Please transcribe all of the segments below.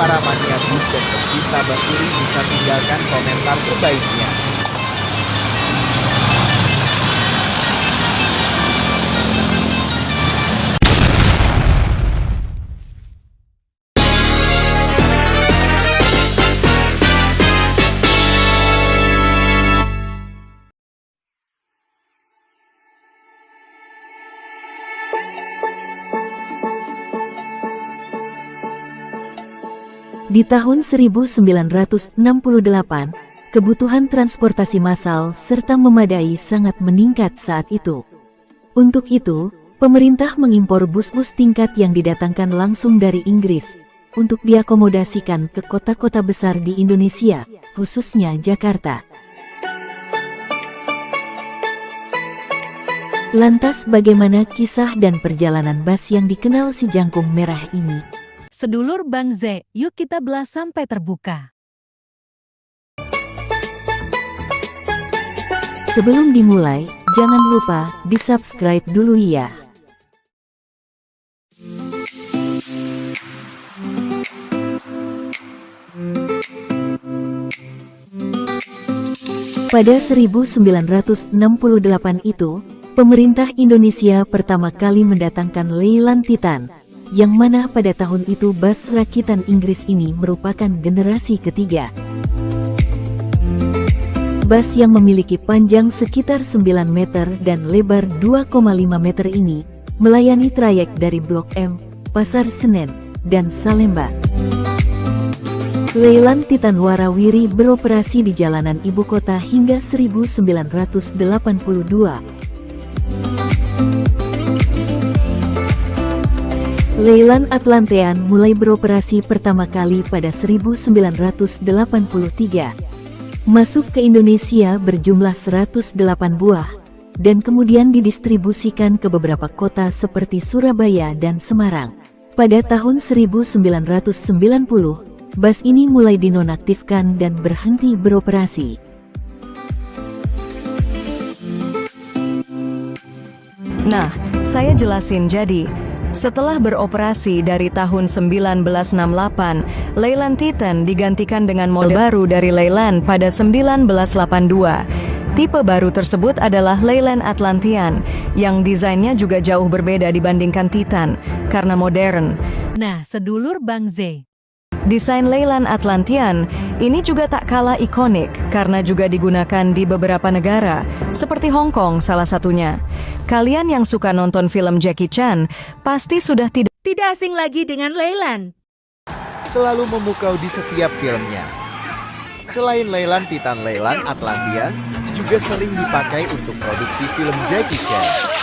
para mania bus dan pecinta Basuri bisa tinggalkan komentar terbaiknya. Di tahun 1968, kebutuhan transportasi massal serta memadai sangat meningkat saat itu. Untuk itu, pemerintah mengimpor bus-bus tingkat yang didatangkan langsung dari Inggris untuk diakomodasikan ke kota-kota besar di Indonesia, khususnya Jakarta. Lantas bagaimana kisah dan perjalanan bus yang dikenal si jangkung merah ini? Sedulur Bang Z, yuk kita belas sampai terbuka. Sebelum dimulai, jangan lupa di-subscribe dulu ya. Pada 1968 itu, pemerintah Indonesia pertama kali mendatangkan Leyland Titan, yang mana pada tahun itu bus rakitan Inggris ini merupakan generasi ketiga. Bus yang memiliki panjang sekitar 9 meter dan lebar 2,5 meter ini melayani trayek dari Blok M, Pasar Senen, dan Salemba. Leyland Titan warawiri beroperasi di jalanan ibu kota hingga 1982. Leyland Atlantean mulai beroperasi pertama kali pada 1983. Masuk ke Indonesia berjumlah 108 buah, dan kemudian didistribusikan ke beberapa kota seperti Surabaya dan Semarang. Pada tahun 1990, bus ini mulai dinonaktifkan dan berhenti beroperasi. Nah, saya jelasin jadi. Setelah beroperasi dari tahun 1968, Leyland Titan digantikan dengan model baru dari Leyland pada 1982. Tipe baru tersebut adalah Leyland Atlantean, yang desainnya juga jauh berbeda dibandingkan Titan, karena modern. Nah, sedulur Bang Z, Desain Leyland Atlantean ini juga tak kalah ikonik karena juga digunakan di beberapa negara, seperti Hong Kong salah satunya. Kalian yang suka nonton film Jackie Chan pasti sudah tidak asing lagi dengan Leyland. Selalu memukau di setiap filmnya. Selain Leyland Titan, Leyland Atlantean juga sering dipakai untuk produksi film Jackie Chan.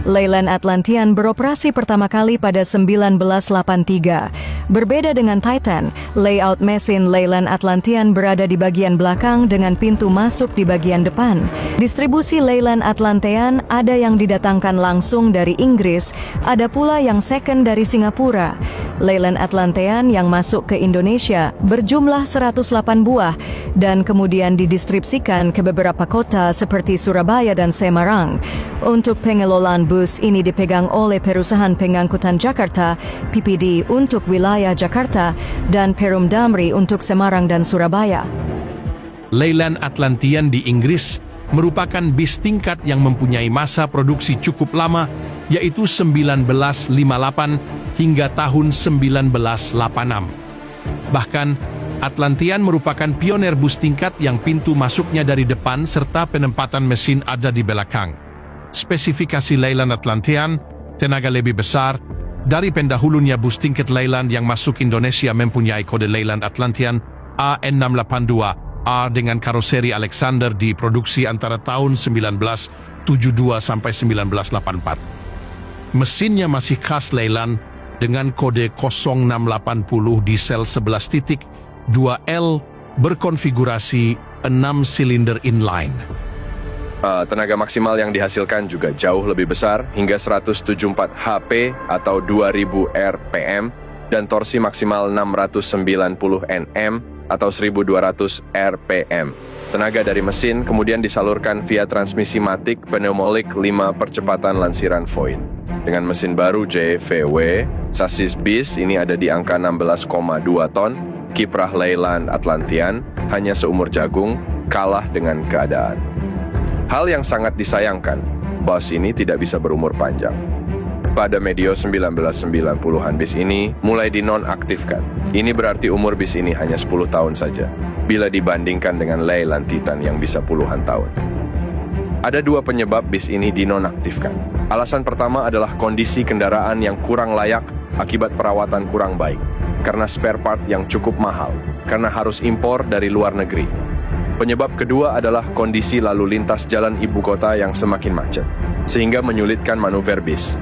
Leyland Atlantean beroperasi pertama kali pada 1983. Berbeda dengan Titan, layout mesin Leyland Atlantean berada di bagian belakang dengan pintu masuk di bagian depan. Distribusi Leyland Atlantean ada yang didatangkan langsung dari Inggris, ada pula yang second dari Singapura. Leyland Atlantean yang masuk ke Indonesia berjumlah 108 buah dan kemudian didistribusikan ke beberapa kota seperti Surabaya dan Semarang. Untuk pengelolaan bus ini dipegang oleh Perusahaan Pengangkutan Jakarta (PPD) untuk wilayah Jakarta dan Perum Damri untuk Semarang dan Surabaya. Leyland Atlantean di Inggris merupakan bis tingkat yang mempunyai masa produksi cukup lama, yaitu 1958 hingga tahun 1986. Bahkan, Atlantean merupakan pioner bus tingkat yang pintu masuknya dari depan serta penempatan mesin ada di belakang. Spesifikasi Leyland Atlantean, tenaga lebih besar, dari pendahulunya bus tingkat Leyland yang masuk Indonesia mempunyai kode Leyland Atlantean AN682A dengan karoseri Alexander diproduksi antara tahun 1972 sampai 1984. Mesinnya masih khas Leyland dengan kode 0680 diesel 11.2L berkonfigurasi 6 silinder inline. Tenaga maksimal yang dihasilkan juga jauh lebih besar, hingga 174 HP atau 2000 RPM, dan torsi maksimal 690 Nm atau 1200 RPM. Tenaga dari mesin kemudian disalurkan via transmisi matic pneumatic 5 percepatan lansiran Voith. Dengan mesin baru JVW, sasis bis ini ada di angka 16,2 ton, kiprah Leyland Atlantian hanya seumur jagung, kalah dengan keadaan. Hal yang sangat disayangkan, bus ini tidak bisa berumur panjang. Pada medio 1990-an bis ini mulai dinonaktifkan. Ini berarti umur bis ini hanya 10 tahun saja, bila dibandingkan dengan Leyland Titan yang bisa puluhan tahun. Ada dua penyebab bis ini dinonaktifkan. Alasan pertama adalah kondisi kendaraan yang kurang layak akibat perawatan kurang baik, karena spare part yang cukup mahal, karena harus impor dari luar negeri. Penyebab kedua adalah kondisi lalu lintas jalan ibu kota yang semakin macet, sehingga menyulitkan manuver bis.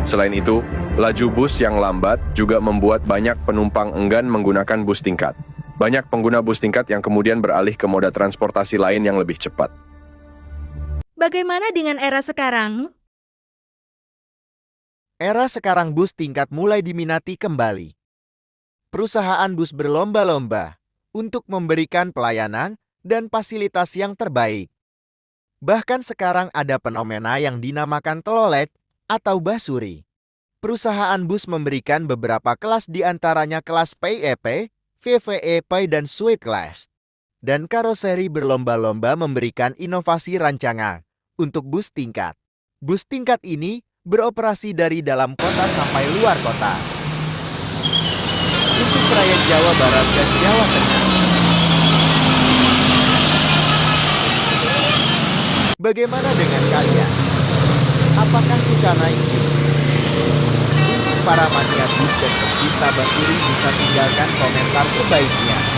Selain itu, laju bus yang lambat juga membuat banyak penumpang enggan menggunakan bus tingkat. Banyak pengguna bus tingkat yang kemudian beralih ke moda transportasi lain yang lebih cepat. Bagaimana dengan era sekarang? Era sekarang bus tingkat mulai diminati kembali. Perusahaan bus berlomba-lomba untuk memberikan pelayanan dan fasilitas yang terbaik. Bahkan sekarang ada fenomena yang dinamakan telolet atau basuri. Perusahaan bus memberikan beberapa kelas diantaranya kelas PEP, VVEP, dan Suite Class. Dan karoseri berlomba-lomba memberikan inovasi rancangan untuk bus tingkat. Bus tingkat ini beroperasi dari dalam kota sampai luar kota. Untuk trayek Jawa Barat dan Jawa Tengah. Bagaimana dengan kalian? Apakah suka naik bus? Untuk para mania bus dan pecinta basuri bisa tinggalkan komentar terbaiknya.